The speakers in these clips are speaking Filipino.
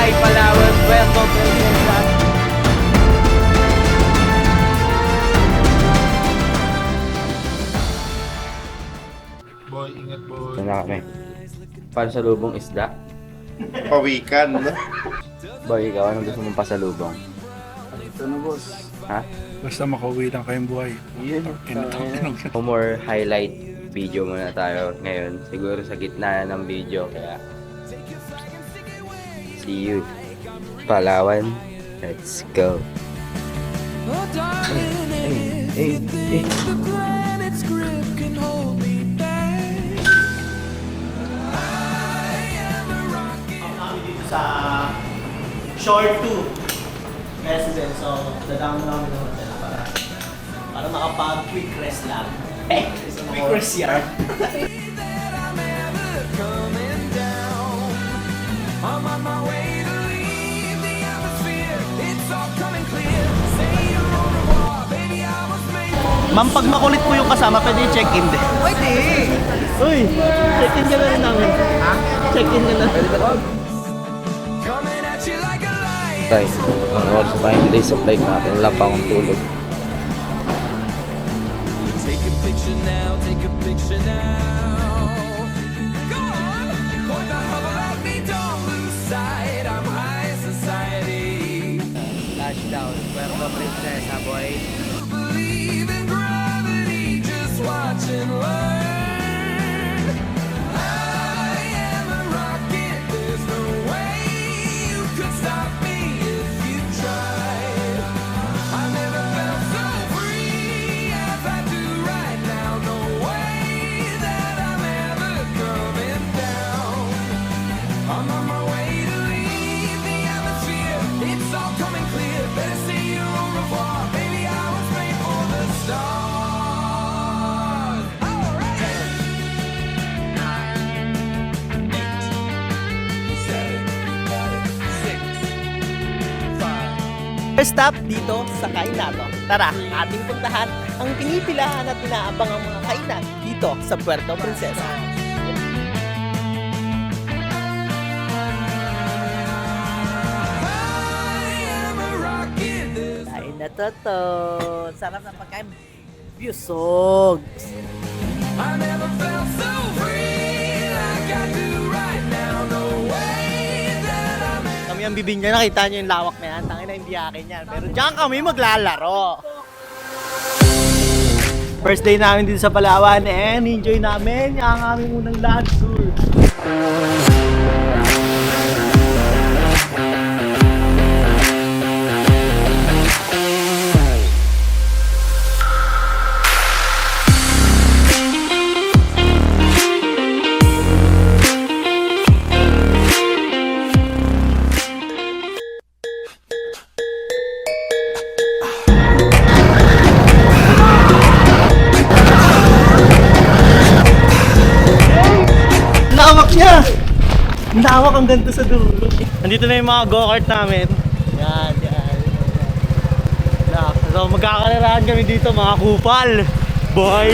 Pasay, Palawan, Puerto Princesa. Boy, ingat boy. Ito na kami. Pasalubong isda. Pawikan, no? Boy, ikaw anong gusto mong pasalubong? Ito na, boss. Ha? Basta makauwi lang kayong buhay. Yun. More highlight video muna tayo ngayon. Siguro sa gitna ng video. Kaya see you. Palawan. Let's go. Sa Shore 2 residence. So, dadaan namin ng hotel para makapag-quick rest lang. Quick rest yard. Ma'am, pag makulit po yung kasama, pwede check-in din. Pwede! Uy, check-in ka na rin namin. Ha? Check-in ka na. Tay, ang oras pa yung days of life natin. Wala pa akong tulog. Take a picture now, take a picture now. Go on, point the hubble at me, don't lose sight. I'm high society. Touchdown, Puerto Princesa, boy. Believe in gravity, just watch and learn. I am a rocket, there's no way you could stop me if you tried. I never felt so free as I do right now. No way that I'm ever coming down. I'm on my way to leave the atmosphere. It's all coming clear. Better say your au revoir, baby. I was made for the stars. All right. 9, 8, 7, 6, 5. First stop dito sa Kainato. Tara, ating puntahan ang pinipilahan at inaabang ang mga kainan dito sa Puerto Princesa. Kain na to. Sarap ng pagkain. Busog. I never felt so free like I do right now. No way that I'm Kami ang bibingka, nakita nyo yung lawak na yan. Tangin na hindi akin yan. Pero diyan kami maglalaro. First day namin dito sa Palawan and enjoy namin ang aming unang land tour. Lawak niya! Lawak ang ganito sa dulo. Nandito na yung mga go-kart namin. Yan. So magkakalarahan kami dito mga kupal. Boy!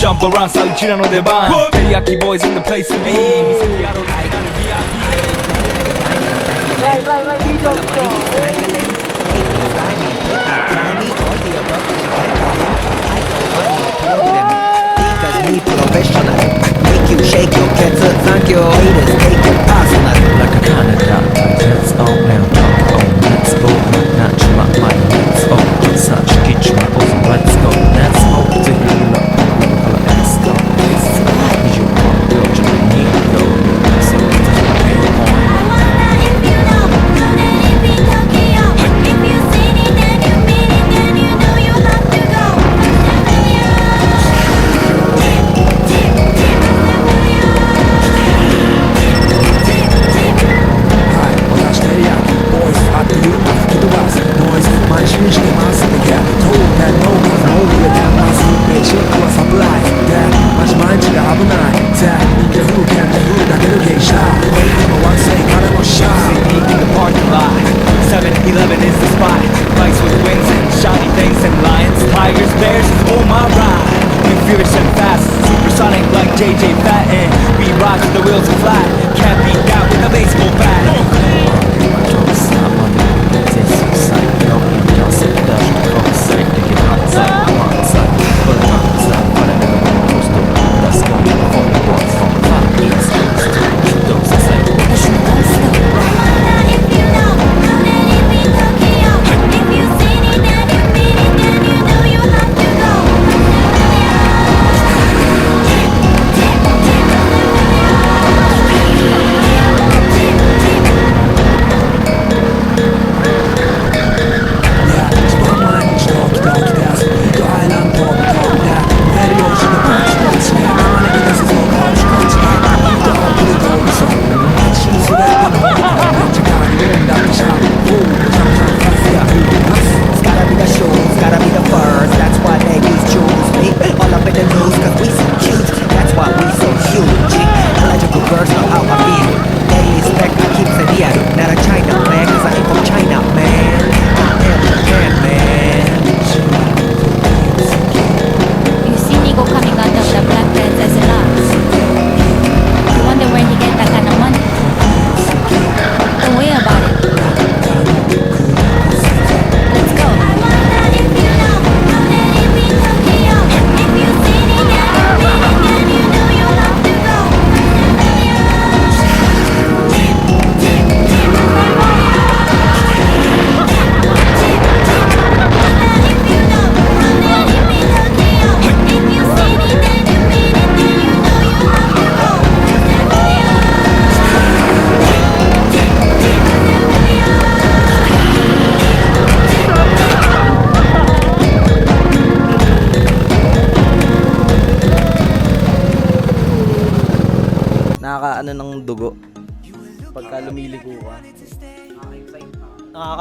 Jump around さあうちらの出番テリヤキボーイズ in the place to be 見せてやろう大学の Me professional, make you shake your cats, thank you haters, take it personal. Like a Canada, let's all now talk on, let's go, not my mind, let's all just such kitchen, let's go, let's go to heal up, let's go, you want to go to the need, go, so it's a on. heaven is the spot. Bikes with wings and shiny things and lions, tigers, bears, oh my ride. We furious and fast, supersonic like JJ Patton. We ride till the wheels are flat, can't beat that with a baseball bat. Don't stop on the it's exciting. Don't sit down, don't say, take it outside, come outside, pull it outside, but I never know what's to do. Let's go, from the walk, from the top, east, those are like, If you know, then it be Tokyo. If you seen it, then you mean it, then you know you have to go. It's gotta be the shoes, gotta be the furs. That's why ladies choose me. All up in the news, cause we so cute. That's why we so huge. Electrical birds know how I feel. They expect I keep it here. Not a China man, cause I ain't from China, man. I am Japan, man. You see Nico coming out of the Black Princess lots. You wonder where he get that kind of money. Don't worry about it. Let's go. If you know, then it be Tokyo. If you seen it, then you mean it, then you know you have to go. If you know, then it be Tokyo. If you seen it, then you mean it, then you know you have to go. Nakakaano ng dugo pagka lumiligo ka.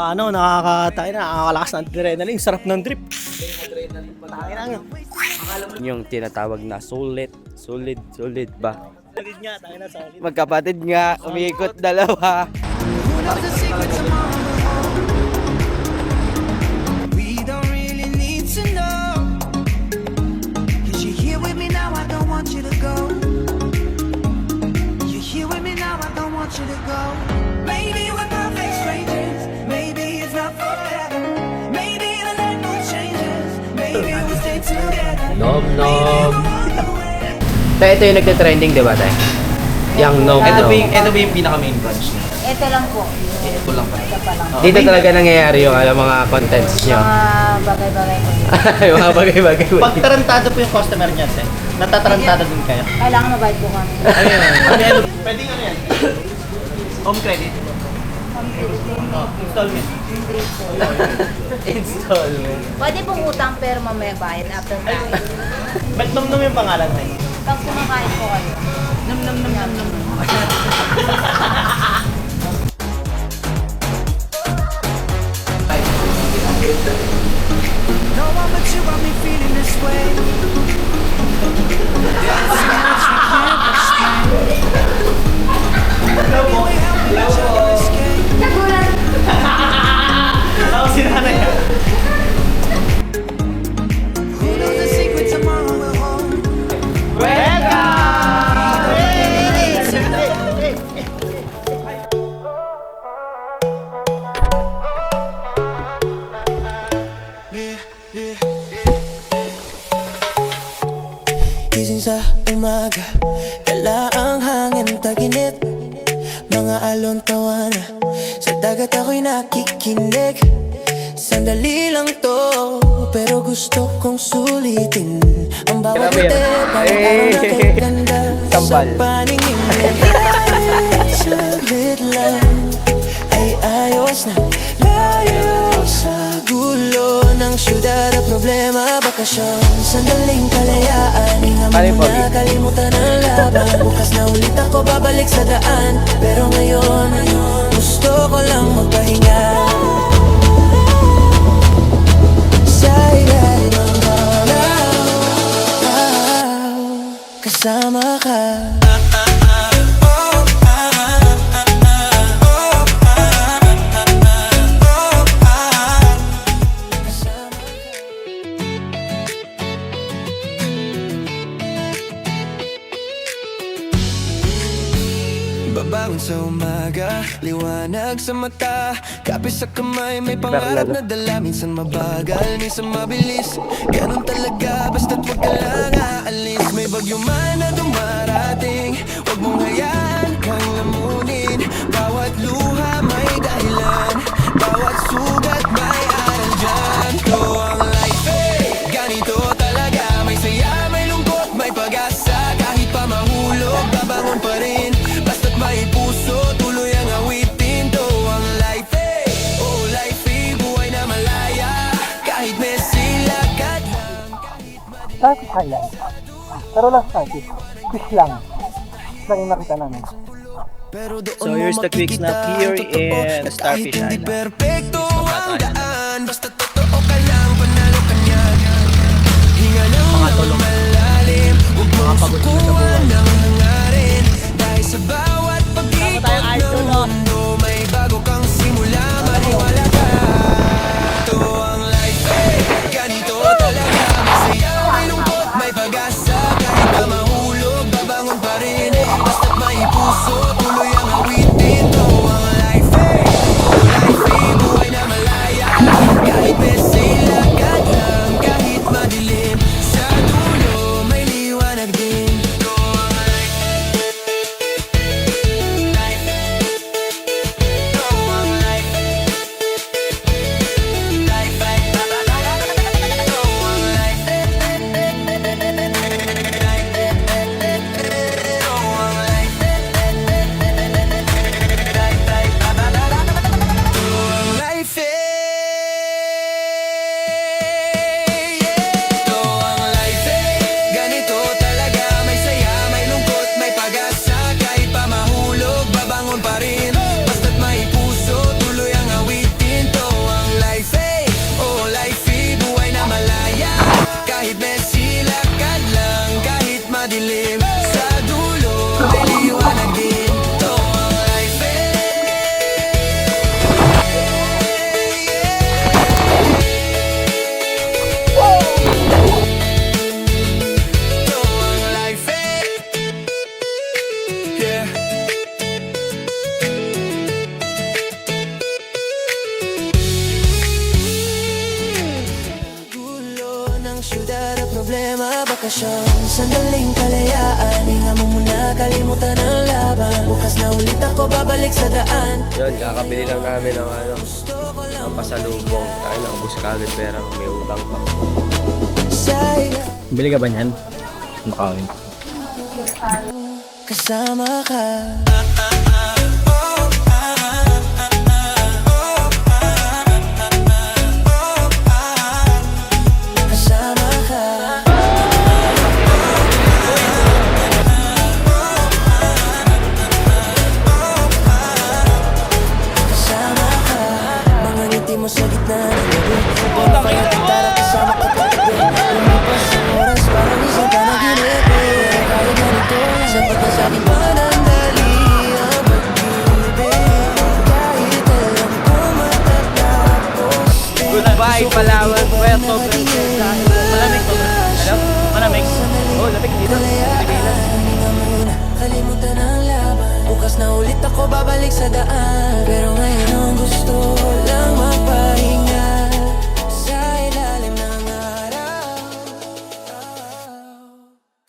Nakakalakas ng adrenaline, sarap ng drip. Tangin na nga. Yung tinatawag na solid ba? Solid nga, tangin na solid. Magkapatid nga, umiikot dalawa. We don't really need to know. 'Cause you're here with me now, I don't want you to go. You're here with me now, I don't want you to go. Maybe we're perfect strangers. Maybe it's not forever. Maybe the night mood changes. Maybe we'll stay together. Nom Maybe nom. we'll run away. Tayo, ito yung nagte-trending, di ba tayo? Yung nom Ito nom. ba yung pinaka-main branch niya? Ito lang po. Ito lang pala. Ito pa lang. Dito talaga nangyayari yung mga contents nyo. Mga bagay-bagay ko. Yung mga bagay-bagay. Pag tarantado po yung customer niya, te. Natatarantado din kayo. Kailangan mabayad po kami. Ayun. Pwede nga yan. Home credit. Installment. Installment. Pwede pong utang pero mamaya bayad after tayo. Ba't nom yung pangalan tayo? Pag kumakain po kayo. Nom. No one but you got me feeling this way. There's so much we can't explain. Maybe we help each other escape. Ako si nanay. Who knows the secret tomorrow will hold? Gising sa umaga, dala ang hangin taginip. Mga alon tawana, sa dagat ako'y nakikinig. Sandali lang to, pero gusto kong sulitin. Ang bawat Grabe yan. tip, parang araw na kaganda. Sa Sambal. paningin mo, kahit saglit lang ay ayos na. Layo sa gulo ng syudad at problema, bakasyon. Sandaling kalayaan, hinga Pare, mo Pogi. na, kalimutan ang laban. Bukas na ulit ako babalik sa daan, pero ngayon gusto ko lang magpahinga. Sa ilalim ng araw, kasama ka. sa umaga, liwanag sa mata, kape sa kamay, may pangarap na dala. Minsan mabagal, minsan mabilis, ganun talaga, basta't wag ka lang aalis. May bagyo man na dumarating, wag mong hayaan kang lamunin. Bawat luha may dahilan, bawat sugat may aral dyan. Ito ang life eh, ganito talaga. May saya, may lungkot, may pag-asa. Kahit pa mahulog, babangon pa rin. Basta't may puso, tuloy ang awitin. Ito ang life eh, oh life eh, buhay na malaya. Kahit may silakad lang, kahit Starfish Highland. Pero lang starfish. Fish lang. Lang yung nakita namin. pero doon So, here's mo the quick snap makikita here ang totoo. in At Starfish kahit hindi Island. perfecto ang daan, basta totoo ka lang, panalo ka niyan. Hinga ng malalim, huwag mong sukuan ng hangarin. Dahil sa bawat pag-ikot ng mundo, may bago kang simula, maniwala ka. Ito ang life eh, ganito talaga. May saya, may lungkot, may pag-asa. Kahit pa mahulog, babangon pa rin. Basta't may puso, tuloy ang awitin. Ito ang life eh, oh life eh, buhay na malaya. Kahit may silakad lang, kahit madilim, sa dulo may liwanag din. Ito ang life eh, life eh. Ito ang life eh, life eh. Ito ang life eh, life eh. Ito ang life life eh, ito ang life eh, ganito talaga. May saya, may lungkot, may pag-asa. Kahit pa mahulog, babangon pa rin. Basta't may puso, tuloy ang awitin. Ito ang life eh, oh life eh, buhay na malaya. Kahit may silakad lang, kahit madilim, sa dulo may liwanag din. Ito ang life eh. Ito ang life eh, yeah. Gulo ng syudad at problema, bakasyon, sandaling kalayaan. Hinga mo muna, kalimutan ang laban. Bukas na ulit ako, babalik sa daan. Yun, kakabili lang namin ng ng pasalubong. Tayo, naubos ka agad pera, may utang pa. Saya Bili ka ba niyan? Makawin. kasama ka. Kasama ka. Kasama ka. Mga ngiti mo sa gitna ng gabi. Puro pa yung gitara kasama ka katabi. Lumipas ang oras parang isang panaginip. Kahit ganito, sapat na sa aking panandali ang pag-ibig. Kahit alam ko matatapos din. Goodbye, Palawan, Puerto Princesa. Malamig to, bro. Hello? Malamig? Oh, lamig dito. Hinga muna, kalimutan ang laban. Bukas na ulit ako babalik sa daan. Pero ngayon ang gusto lang magpahinga.